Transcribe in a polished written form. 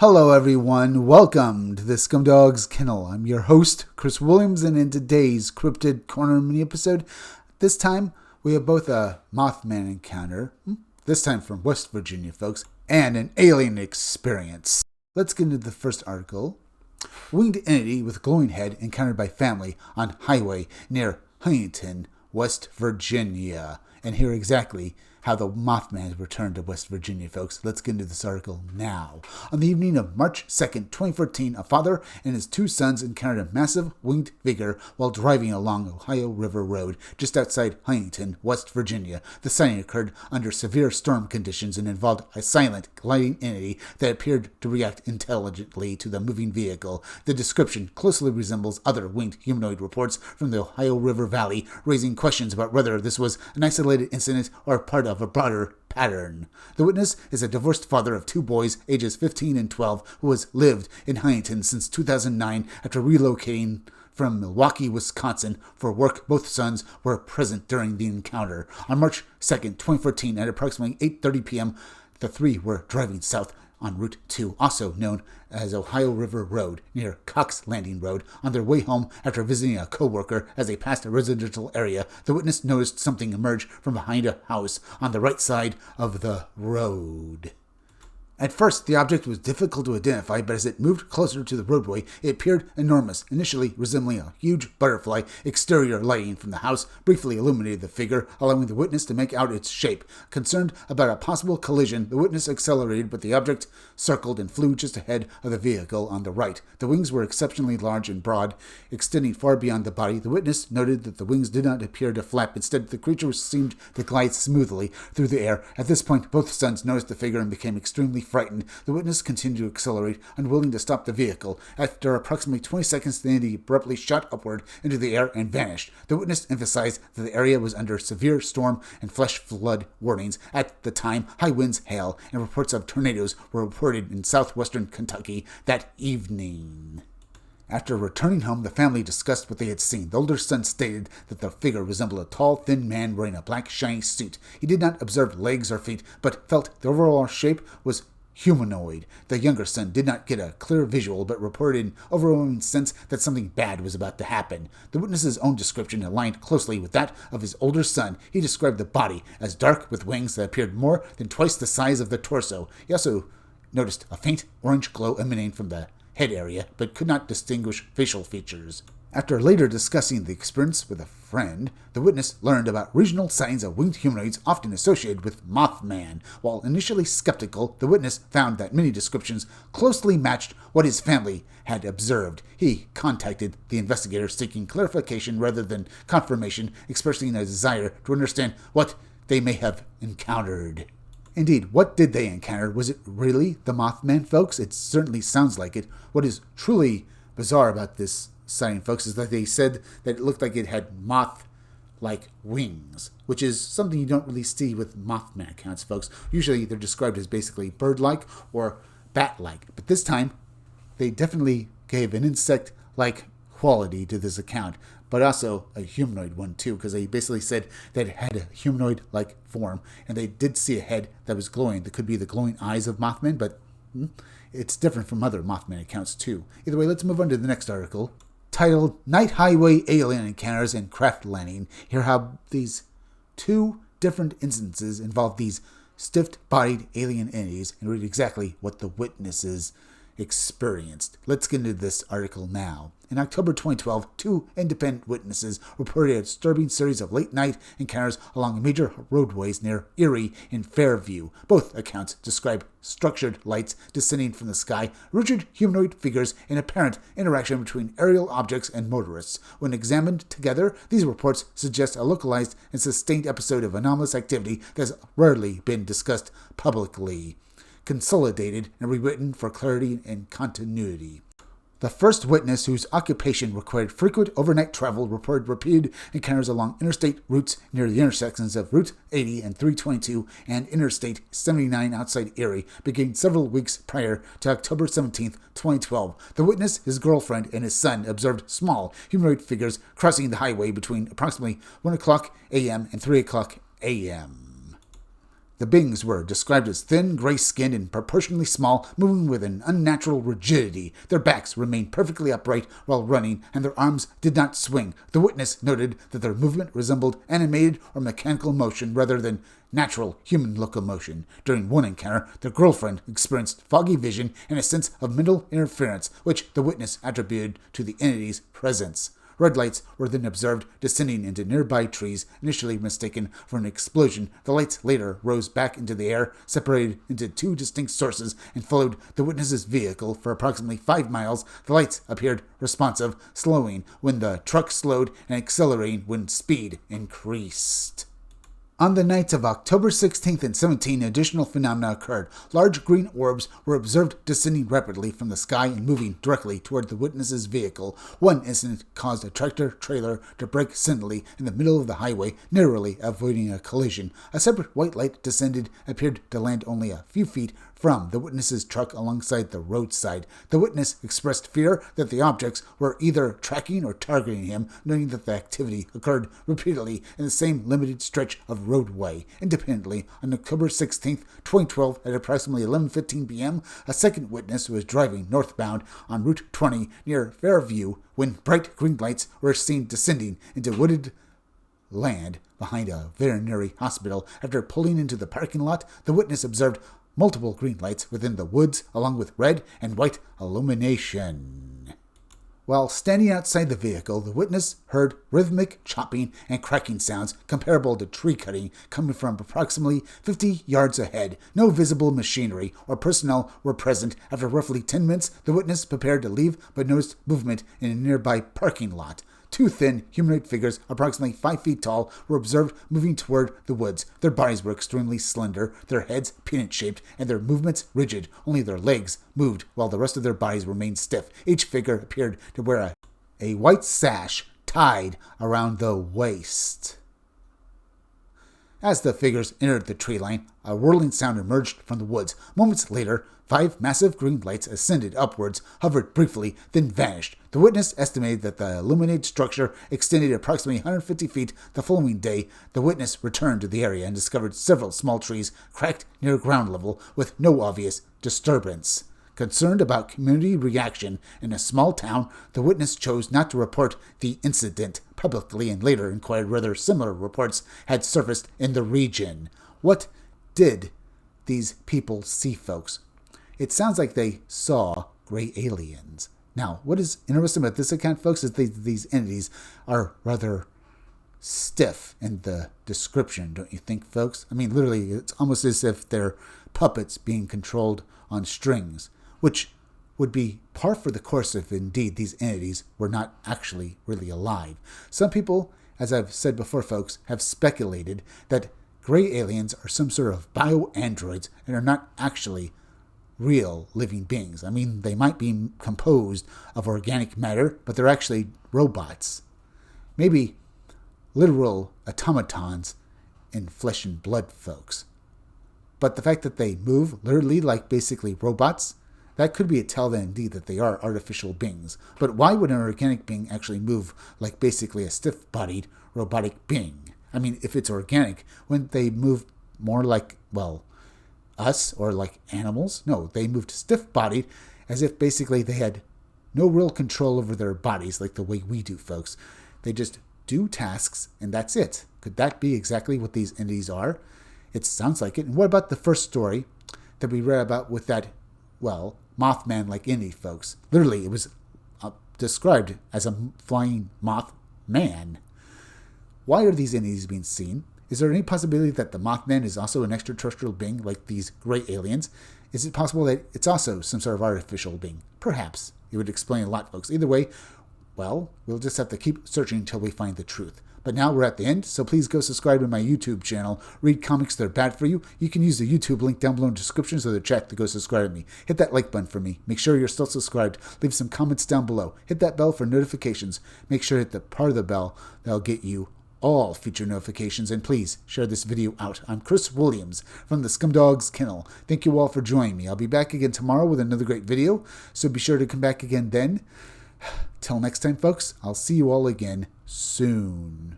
Hello everyone, welcome to the Scumdogs Kennel. I'm your host, Chris Williams, and in today's Cryptid Corner mini-episode, this time we have both a Mothman encounter, this time from West Virginia, folks, and an alien experience. Let's get into the first article. Winged entity with glowing head encountered by family on highway near Huntington, West Virginia. And hear exactly how the Mothman returned to West Virginia, folks. Let's get into this article now. On the evening of March 2nd, 2014, a father and his two sons encountered a massive winged figure while driving along Ohio River Road, just outside Huntington, West Virginia. The sighting occurred under severe storm conditions and involved a silent, gliding entity that appeared to react intelligently to the moving vehicle. The description closely resembles other winged humanoid reports from the Ohio River Valley, raising questions about whether this was an isolated incident or part of a broader pattern. The witness is a divorced father of two boys, ages 15 and 12, who has lived in Huntington since 2009 after relocating from Milwaukee, Wisconsin for work. Both sons were present during the encounter. On March 2nd, 2014, at approximately 8:30 p.m., the three were driving south on Route 2, also known as Ohio River Road, near Cox Landing Road. On their way home after visiting a co-worker as they passed a residential area, the witness noticed something emerge from behind a house on the right side of the road. At first, the object was difficult to identify, but as it moved closer to the roadway, it appeared enormous, initially resembling a huge butterfly. Exterior lighting from the house briefly illuminated the figure, allowing the witness to make out its shape. Concerned about a possible collision, the witness accelerated, but the object circled and flew just ahead of the vehicle on the right. The wings were exceptionally large and broad, extending far beyond the body. The witness noted that the wings did not appear to flap. Instead, the creature seemed to glide smoothly through the air. At this point, both sons noticed the figure and became extremely frightened. The witness continued to accelerate, unwilling to stop the vehicle. After approximately 20 seconds, the entity abruptly shot upward into the air and vanished. The witness emphasized that the area was under severe storm and flash flood warnings. At the time, high winds, hail, and reports of tornadoes were reported in southwestern Kentucky that evening. After returning home, the family discussed what they had seen. The older son stated that the figure resembled a tall, thin man wearing a black, shiny suit. He did not observe legs or feet, but felt the overall shape was humanoid. The younger son did not get a clear visual, but reported an overwhelming sense that something bad was about to happen. The witness's own description aligned closely with that of his older son. He described the body as dark with wings that appeared more than twice the size of the torso. He also noticed a faint orange glow emanating from the head area, but could not distinguish facial features. After later discussing the experience with a friend, the witness learned about regional sightings of winged humanoids often associated with Mothman. While initially skeptical, the witness found that many descriptions closely matched what his family had observed. He contacted the investigator seeking clarification rather than confirmation, expressing a desire to understand what they may have encountered. Indeed, what did they encounter? Was it really the Mothman, folks? It certainly sounds like it. What is truly bizarre about this sighting, folks, is that they said that it looked like it had moth-like wings, which is something you don't really see with Mothman accounts, folks. Usually they're described as basically bird-like or bat-like, but this time they definitely gave an insect-like quality to this account, but also a humanoid one too, because they basically said that it had a humanoid-like form, and they did see a head that was glowing. That could be the glowing eyes of Mothman, but it's different from other Mothman accounts too. Either way, let's move on to the next article, titled Night Highway Alien Encounters and Craft Landing. Hear how these two different instances involve these stiff-bodied alien entities and read exactly what the witnesses experienced. Let's get into this article now. In October 2012, two independent witnesses reported a disturbing series of late-night encounters along major roadways near Erie and Fairview. Both accounts describe structured lights descending from the sky, rigid humanoid figures, and apparent interaction between aerial objects and motorists. When examined together, these reports suggest a localized and sustained episode of anomalous activity that has rarely been discussed publicly, consolidated and rewritten for clarity and continuity. The first witness, whose occupation required frequent overnight travel, reported repeated encounters along interstate routes near the intersections of Route 80 and 322 and Interstate 79 outside Erie, beginning several weeks prior to October 17, 2012. The witness, his girlfriend, and his son observed small humanoid figures crossing the highway between approximately 1 o'clock a.m. and 3 o'clock a.m. The beings were described as thin, gray-skinned, and proportionally small, moving with an unnatural rigidity. Their backs remained perfectly upright while running, and their arms did not swing. The witness noted that their movement resembled animated or mechanical motion rather than natural human locomotion. During one encounter, their girlfriend experienced foggy vision and a sense of mental interference, which the witness attributed to the entity's presence. Red lights were then observed descending into nearby trees, initially mistaken for an explosion. The lights later rose back into the air, separated into two distinct sources, and followed the witness's vehicle for approximately 5 miles. The lights appeared responsive, slowing when the truck slowed and accelerating when speed increased. On the nights of October 16th and 17th, additional phenomena occurred. Large green orbs were observed descending rapidly from the sky and moving directly toward the witness's vehicle. One incident caused a tractor-trailer to brake suddenly in the middle of the highway, narrowly avoiding a collision. A separate white light appeared to land only a few feet from the witness's truck alongside the roadside. The witness expressed fear that the objects were either tracking or targeting him, noting that the activity occurred repeatedly in the same limited stretch of roadway. Independently, on October 16, 2012, at approximately 11:15 p.m., a second witness was driving northbound on Route 20 near Fairview when bright green lights were seen descending into wooded land behind a veterinary hospital. After pulling into the parking lot, the witness observed multiple green lights within the woods, along with red and white illumination. While standing outside the vehicle, the witness heard rhythmic chopping and cracking sounds comparable to tree cutting coming from approximately 50 yards ahead. No visible machinery or personnel were present. After roughly 10 minutes, the witness prepared to leave but noticed movement in a nearby parking lot. Two thin, humanoid figures, approximately 5 feet tall, were observed moving toward the woods. Their bodies were extremely slender, their heads peanut-shaped, and their movements rigid. Only their legs moved, while the rest of their bodies remained stiff. Each figure appeared to wear a white sash tied around the waist. As the figures entered the tree line, a whirling sound emerged from the woods. Moments later, 5 massive green lights ascended upwards, hovered briefly, then vanished. The witness estimated that the illuminated structure extended approximately 150 feet. The following day, the witness returned to the area and discovered several small trees cracked near ground level with no obvious disturbance. Concerned about community reaction in a small town, the witness chose not to report the incident publicly and later inquired whether similar reports had surfaced in the region. What did these people see, folks? It sounds like they saw gray aliens. Now, what is interesting about this account, folks, is these entities are rather stiff in the description, don't you think, folks? I mean, literally, it's almost as if they're puppets being controlled on strings, which would be par for the course if indeed these entities were not actually really alive. Some people, as I've said before, folks, have speculated that gray aliens are some sort of bio-androids and are not actually real living beings. I mean, they might be composed of organic matter, but they're actually robots. Maybe literal automatons in flesh and blood, folks. But the fact that they move literally like basically robots, that could be a tell then indeed that they are artificial beings. But why would an organic being actually move like basically a stiff-bodied robotic being? I mean, if it's organic, wouldn't they move more like, well, us or like animals? No, they moved stiff-bodied as if basically they had no real control over their bodies like the way we do, folks. They just do tasks and that's it. Could that be exactly what these entities are? It sounds like it. And what about the first story that we read about with that, well, Mothman-like entity, folks? Literally, it was described as a flying moth man. Why are these entities being seen? Is there any possibility that the Mothman is also an extraterrestrial being like these gray aliens? Is it possible that it's also some sort of artificial being? Perhaps. It would explain a lot, folks. Either way, well, we'll just have to keep searching until we find the truth. But now we're at the end, so please go subscribe to my YouTube channel. Read comics that are bad for you. You can use the YouTube link down below in the description or the chat to go subscribe to me. Hit that like button for me. Make sure you're still subscribed. Leave some comments down below. Hit that bell for notifications. Make sure to hit the part of the bell that'll get you all future notifications, and please share this video out. I'm Chris Williams from the Scumdogs Kennel. Thank you all for joining me. I'll be back again tomorrow with another great video, so be sure to come back again then. Till next time, folks, I'll see you all again soon.